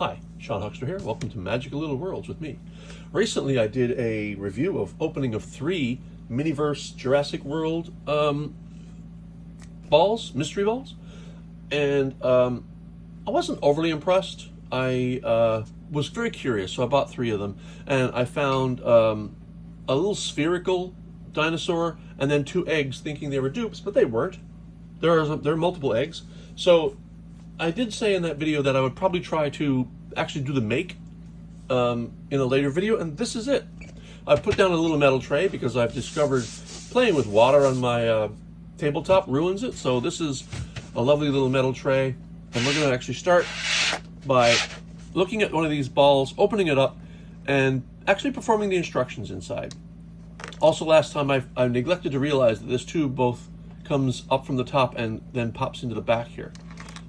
Hi, Sean Huxter here. Welcome to Magical Little Worlds with me. Recently I did a review of opening of 3 Mini-Verse Jurassic World mystery balls, and I wasn't overly impressed. I was very curious, so I bought 3 of them, and I found a little spherical dinosaur and then 2 eggs, thinking they were dupes, but they weren't. There are multiple eggs. So I did say in that video that I would probably try to actually do the make in a later video, and this is it. I've put down a little metal tray because I've discovered playing with water on my tabletop ruins it. So this is a lovely little metal tray, and we're going to actually start by looking at one of these balls, opening it up, and actually performing the instructions inside. Also, last time I neglected to realize that this tube both comes up from the top and then pops into the back here.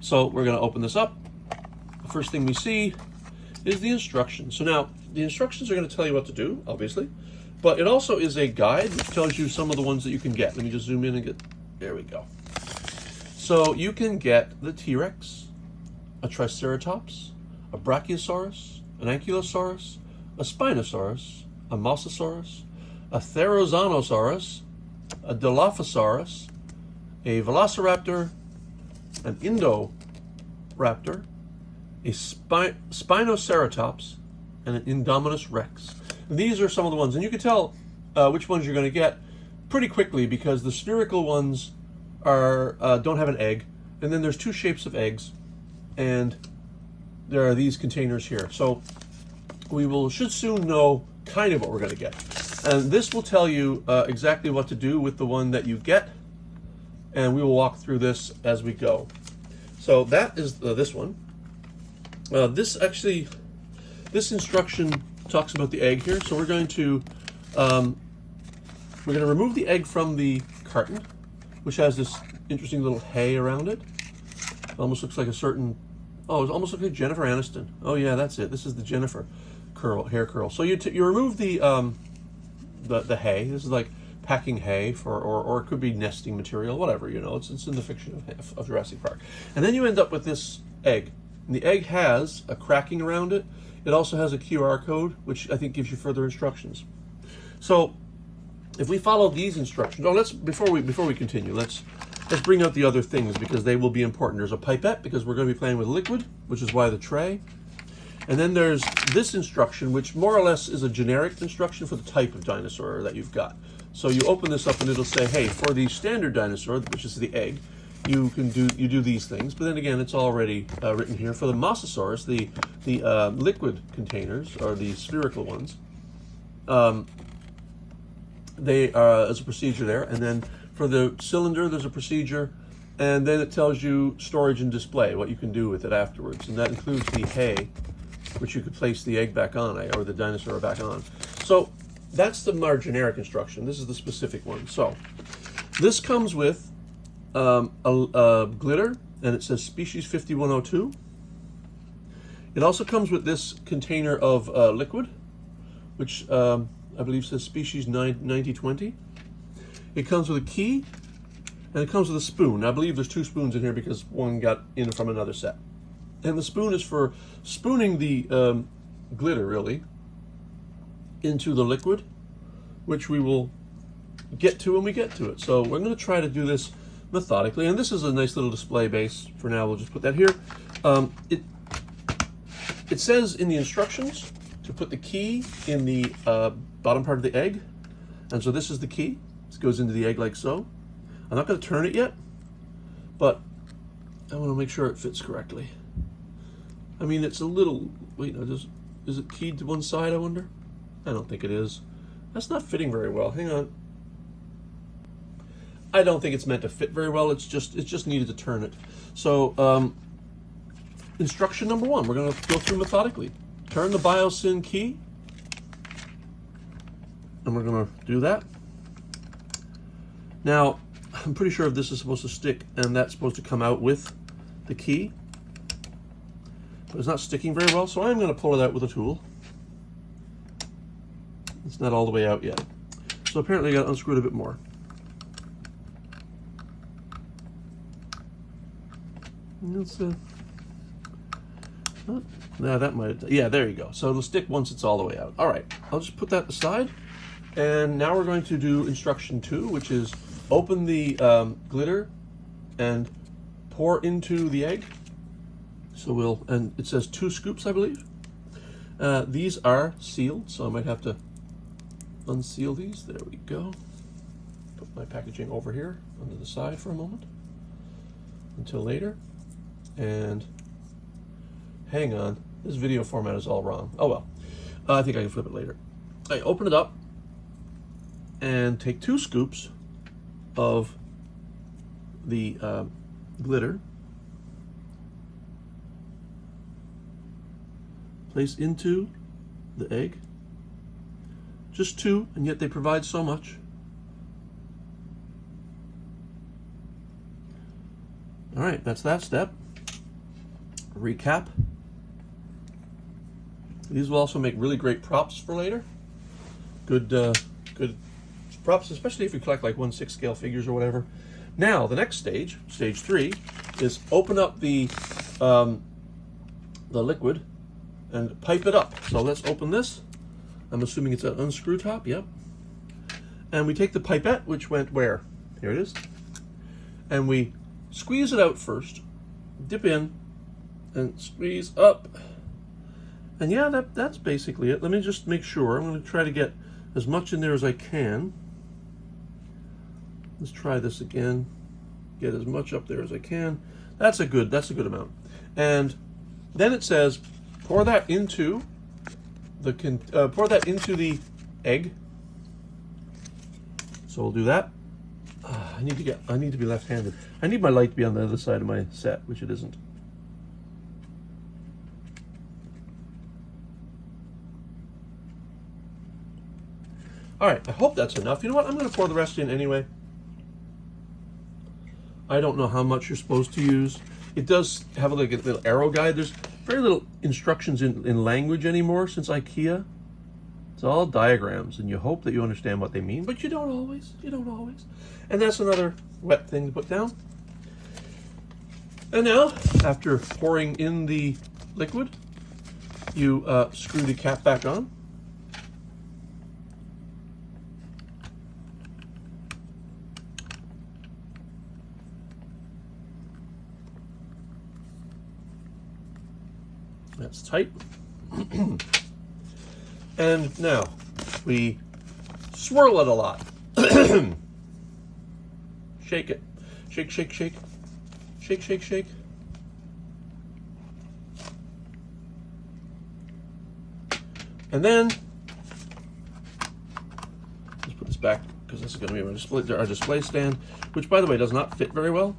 So we're going to open this up. The first thing we see is the instructions. So now, the instructions are going to tell you what to do, obviously, but it also is a guide which tells you some of the ones that you can get. Let me just zoom in and get, there we go. So you can get the T-Rex, a Triceratops, a Brachiosaurus, an Ankylosaurus, a Spinosaurus, a Mosasaurus, a Therizanosaurus, a Dilophosaurus, a Velociraptor, an Indoraptor, a Spinoceratops, and an Indominus Rex. And these are some of the ones, and you can tell which ones you're going to get pretty quickly because the spherical ones are don't have an egg, and then there's 2 shapes of eggs, and there are these containers here. So we should soon know kind of what we're going to get, and this will tell you exactly what to do with the one that you get. And we will walk through this as we go. So that is this one. This instruction talks about the egg here. So we're going to remove the egg from the carton, which has this interesting little hay around it. It almost looks like a certain. Oh, it almost looks like Jennifer Aniston. Oh yeah, that's it. This is the Jennifer hair curl. So you remove the hay. This is like packing hay or it could be nesting material, whatever, you know, it's in the fiction of Jurassic Park. And then you end up with this egg. And the egg has a cracking around it. It also has a QR code, which I think gives you further instructions. So if we follow these instructions, before we continue, let's bring out the other things because they will be important. There's a pipette because we're going to be playing with liquid, which is why the tray. And then there's this instruction, which more or less is a generic instruction for the type of dinosaur that you've got. So you open this up and it'll say, hey, for the standard dinosaur, which is the egg, you do these things. But then again, it's already written here. For the Mosasaurus, the liquid containers, or the spherical ones, there's a procedure there. And then for the cylinder, there's a procedure. And then it tells you storage and display, what you can do with it afterwards. And that includes the hay, which you could place the egg back on, or the dinosaur back on. So that's the more generic instruction. This is the specific one. So this comes with a glitter, and it says species 5102. It also comes with this container of liquid, which I believe says species 9020. It comes with a key, and it comes with a spoon. I believe there's 2 spoons in here because one got in from another set. And the spoon is for spooning the glitter, really, into the liquid, which we will get to when we get to it. So we're going to try to do this methodically, and this is a nice little display base. For now, we'll just put that here. It says in the instructions to put the key in the bottom part of the egg, and so this is the key. This goes into the egg like so. I'm not going to turn it yet, but I want to make sure it fits correctly. I mean, it's a little, wait, is it keyed to one side, I wonder? I don't think it is. That's not fitting very well. Hang on. I don't think it's meant to fit very well. It's just needed to turn it. So instruction number 1, we're going to go through methodically. Turn the biosyn key, and we're going to do that. Now, I'm pretty sure this is supposed to stick, and that's supposed to come out with the key. But it's not sticking very well, so I'm going to pull it out with a tool. It's not all the way out yet. So apparently I got to unscrew it a bit more. And let's Oh, no, that might, yeah, there you go. So it'll stick once it's all the way out. All right, I'll just put that aside. And now we're going to do instruction 2, which is open the glitter and pour into the egg. So and it says 2 scoops, I believe. These are sealed, so I might have to unseal these. There we go. Put my packaging over here onto the side for a moment until later. And hang on, this video format is all wrong. Oh well, I think I can flip it later. I open it up and take 2 scoops of the glitter, place into the egg. Just 2, and yet they provide so much. All right, that's that step. Recap. These will also make really great props for later. Good props, especially if you collect like 1/6 scale figures or whatever. Now, the next stage, stage 3, is open up the liquid and pipe it up. So let's open this. I'm assuming it's an unscrew top, yep. And we take the pipette, which went where? Here it is. And we squeeze it out first, dip in, and squeeze up. And yeah, that's basically it. Let me just make sure. I'm going to try to get as much in there as I can. Let's try this again. Get as much up there as I can. That's a good amount. And then it says pour that into the egg. So we'll do that. I need to be left-handed. I need my light to be on the other side of my set, which it isn't. All right, I hope that's enough. You know what? I'm going to pour the rest in anyway. I don't know how much you're supposed to use. It does have like a little arrow guide. There's very little instructions in language anymore since IKEA. It's all diagrams, and you hope that you understand what they mean, but you don't always. You don't always. And that's another wet thing to put down. And now, after pouring in the liquid, you screw the cap back on. That's tight. And now we swirl it a lot. Shake it. Shake, shake, shake. Shake, shake, shake. And then, let's put this back because this is going to be our display stand, which, by the way, does not fit very well.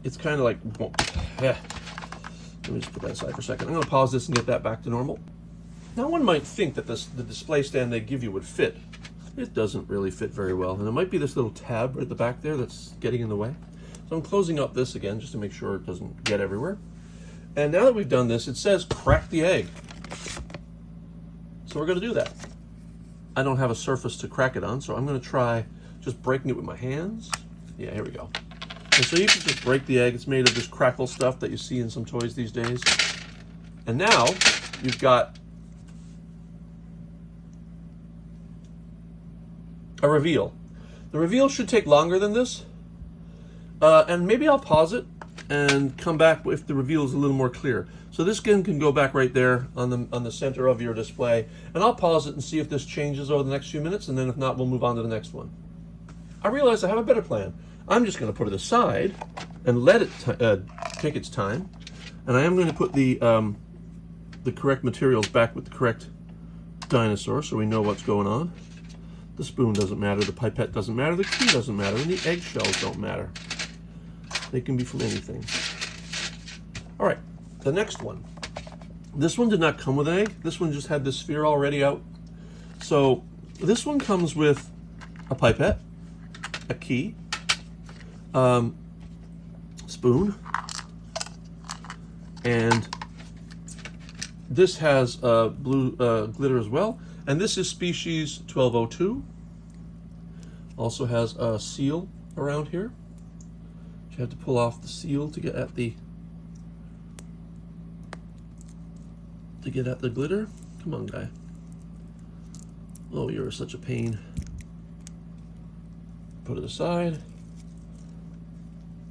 It's kind of like, yeah. Let me just put that aside for a second. I'm going to pause this and get that back to normal. Now, one might think that the display stand they give you would fit. It doesn't really fit very well. And it might be this little tab right at the back there that's getting in the way. So I'm closing up this again just to make sure it doesn't get everywhere. And now that we've done this, it says crack the egg. So we're going to do that. I don't have a surface to crack it on, so I'm going to try just breaking it with my hands. Yeah, here we go. And so you can just break the egg. It's made of this crackle stuff that you see in some toys these days. And now you've got a reveal. The reveal should take longer than this. And maybe I'll pause it and come back if the reveal is a little more clear. So this can go back right there on the center of your display. And I'll pause it and see if this changes over the next few minutes. And then if not, we'll move on to the next one. I realize I have a better plan. I'm just going to put it aside and let it take its time. And I am going to put the correct materials back with the correct dinosaur so we know what's going on. The spoon doesn't matter, the pipette doesn't matter, the key doesn't matter, and the eggshells don't matter. They can be from anything. All right, the next one. This one did not come with an egg. This one just had this sphere already out. So this one comes with a pipette, a key, spoon, and this has blue glitter as well. And this is species 1202. Also has a seal around here. You have to pull off the seal to get at the to get at the glitter. Come on, guy. Oh, you're such a pain. Put it aside.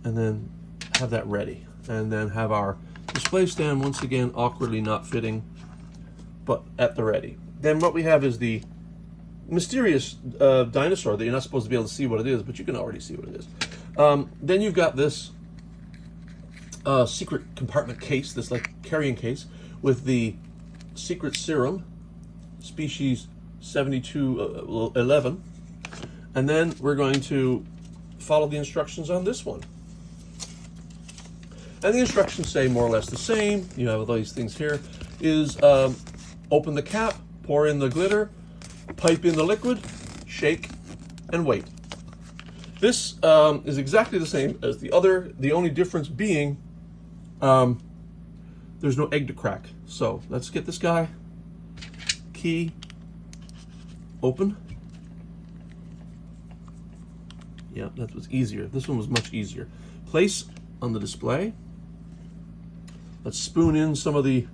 And then have that ready. And then have our display stand, once again, awkwardly not fitting, but at the ready. Then what we have is the mysterious dinosaur that you're not supposed to be able to see what it is, but you can already see what it is. Then you've got this secret compartment case, this like carrying case, with the secret serum, species 7211. And then we're going to follow the instructions on this one. And the instructions say more or less the same. You have all these things here. Is open the cap, pour in the glitter, pipe in the liquid, shake, and wait. This is exactly the same as the other, the only difference being there's no egg to crack. So let's get this guy. Key, open. Yeah, that was easier. This one was much easier. Place on the display. Let's spoon in some of the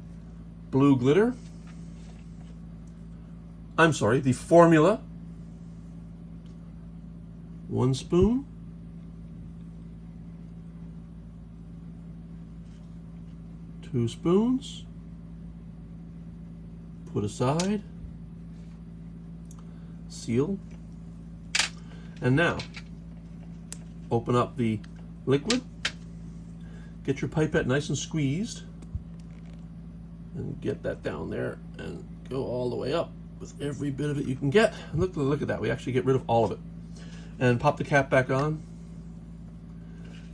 blue glitter. I'm sorry, the formula. 1 spoon. 2 spoons. Put aside. Seal. And now, open up the liquid. Get your pipette nice and squeezed. And get that down there and go all the way up with every bit of it you can get. And look at that, we actually get rid of all of it. And pop the cap back on.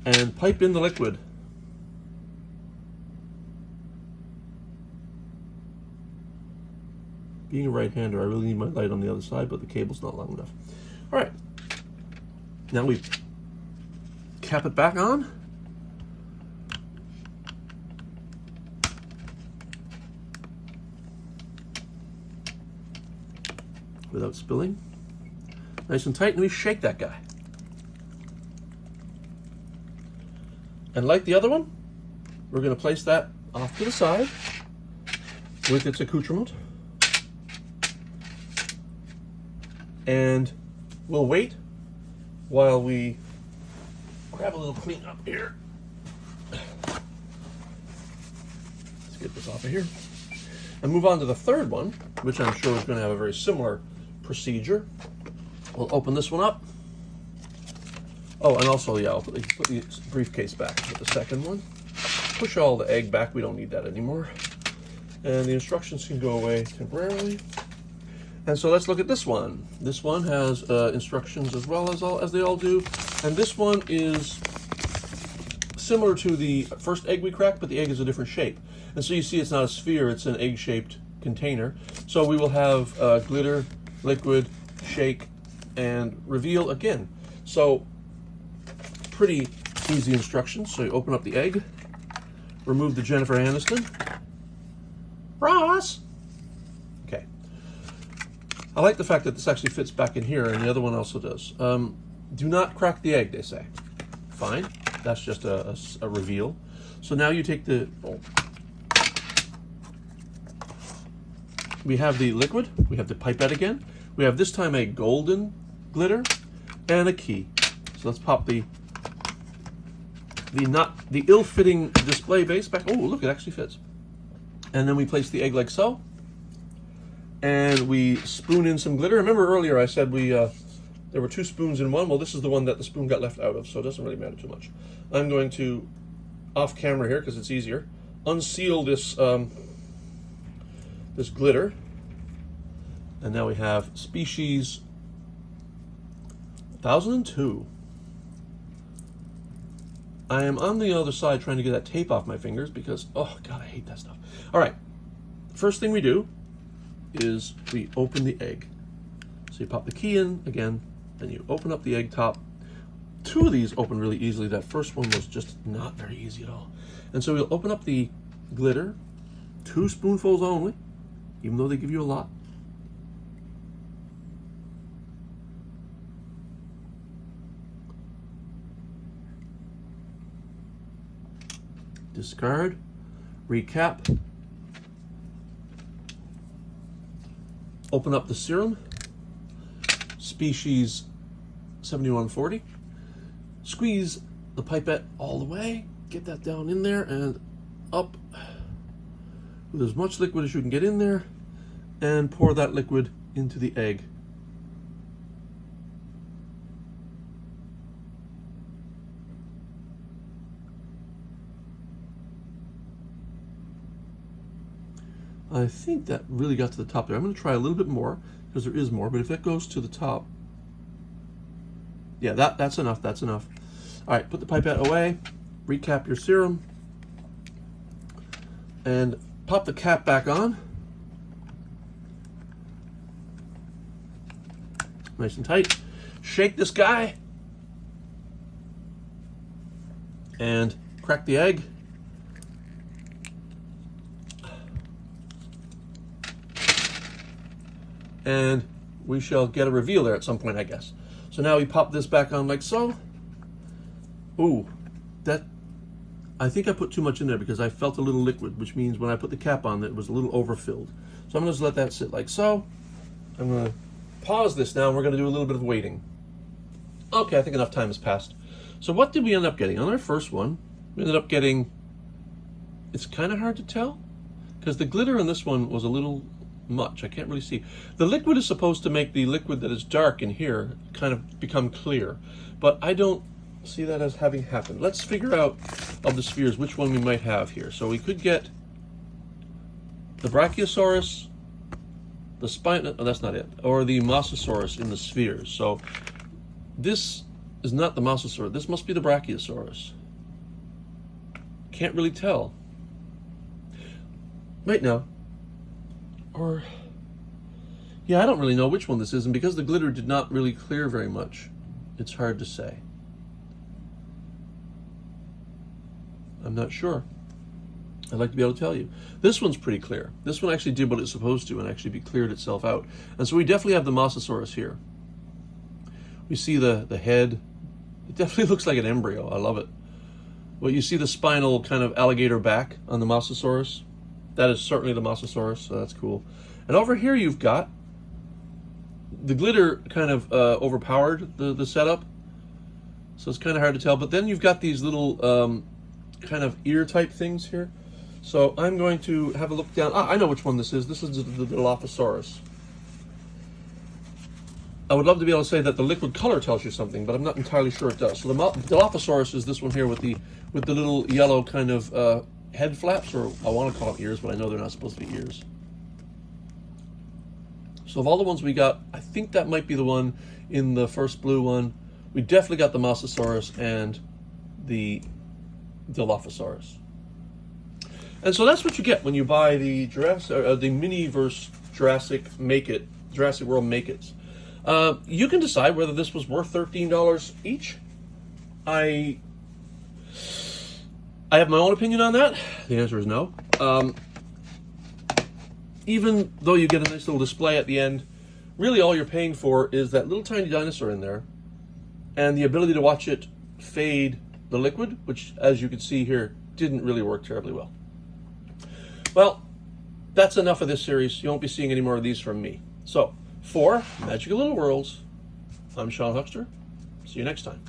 And pipe in the liquid. Being a right-hander, I really need my light on the other side, but the cable's not long enough. All right. Now we cap it back on. Without spilling. Nice and tight, and we shake that guy. And like the other one, we're going to place that off to the side with its accoutrement. And we'll wait while we grab a little clean up here. Let's get this off of here. And move on to the third one, which I'm sure is going to have a very similar procedure. We'll open this one up. Oh, and also, yeah, I'll put the briefcase back with the second one. Push all the egg back. We don't need that anymore. And the instructions can go away temporarily. And so let's look at this one. This one has instructions as well as they all do. And this one is similar to the first egg we cracked, but the egg is a different shape. And so you see it's not a sphere, it's an egg-shaped container. So we will have glitter, liquid, shake, and reveal again. So pretty easy instructions. So you open up the egg, remove the Jennifer Aniston. Ross! Okay. I like the fact that this actually fits back in here, and the other one also does. Do not crack the egg, they say. Fine. That's just a reveal. So now you take the... Oh. We have the liquid. We have the pipette again. We have this time a golden glitter and a key. So let's pop the ill-fitting display base back. Oh, look, it actually fits. And then we place the egg like so. And we spoon in some glitter. Remember earlier I said there were 2 spoons in one. Well, this is the one that the spoon got left out of, so it doesn't really matter too much. I'm going to, off camera here because it's easier, unseal this this glitter. And now we have species 1002. I am on the other side trying to get that tape off my fingers because, oh God, I hate that stuff. All right, first thing we do is we open the egg. So you pop the key in again, and you open up the egg top. 2 of these open really easily. That first one was just not very easy at all. And so we'll open up the glitter, 2 spoonfuls only, even though they give you a lot. Discard, recap, Open up the serum, species 7140. Squeeze the pipette all the way, get that down in there and up with as much liquid as you can get in there, and pour that liquid into the egg. I think that really got to the top there. I'm going to try a little bit more because there is more, but if that goes to the top, yeah, that's enough. That's enough. All right, put the pipette away, recap your serum, and pop the cap back on. Nice and tight. Shake this guy and crack the egg. And we shall get a reveal there at some point, I guess. So now we pop this back on like so. Ooh, I think I put too much in there because I felt a little liquid, which means when I put the cap on, it was a little overfilled. So I'm going to just let that sit like so. I'm going to pause this now, and we're going to do a little bit of waiting. Okay, I think enough time has passed. So what did we end up getting? On our first one, we ended up getting, it's kind of hard to tell, because the glitter in this one was a little much. I can't really see. The liquid is supposed to make the liquid that is dark in here kind of become clear, but I don't see that as having happened. Let's figure out of the spheres which one we might have here. So we could get the Brachiosaurus, the spine, oh, that's not it, or the Mosasaurus in the spheres. So this is not the Mosasaurus. This must be the Brachiosaurus. Can't really tell. Right now. Or, yeah, I don't really know which one this is, and because the glitter did not really clear very much, it's hard to say. I'm not sure. I'd like to be able to tell you. This one's pretty clear. This one actually did what it's supposed to and actually cleared itself out. And so we definitely have the Mosasaurus here. We see the head. It definitely looks like an embryo. I love it. Well, you see the spinal kind of alligator back on the Mosasaurus. That is certainly the Mosasaurus, so that's cool. And over here you've got the glitter kind of overpowered the setup, so it's kind of hard to tell. But then you've got these little kind of ear type things here. So I'm going to have a look down. I know which one this is. This is the Dilophosaurus. I would love to be able to say that the liquid color tells you something, but I'm not entirely sure it does. So the Dilophosaurus is this one here with the little yellow kind of head flaps, or I want to call them ears, but I know they're not supposed to be ears. So of all the ones we got, I think that might be the one in the first blue one. We definitely got the Mosasaurus and the Dilophosaurus. And so that's what you get when you buy the Mini-Verse Jurassic World Make-Its. You can decide whether this was worth $13 each. I have my own opinion on that. The answer is no. Even though you get a nice little display at the end, really all you're paying for is that little tiny dinosaur in there and the ability to watch it fade the liquid, which, as you can see here, didn't really work terribly well. Well, that's enough of this series. You won't be seeing any more of these from me. So, for Magical Little Worlds, I'm Sean Huckster. See you next time.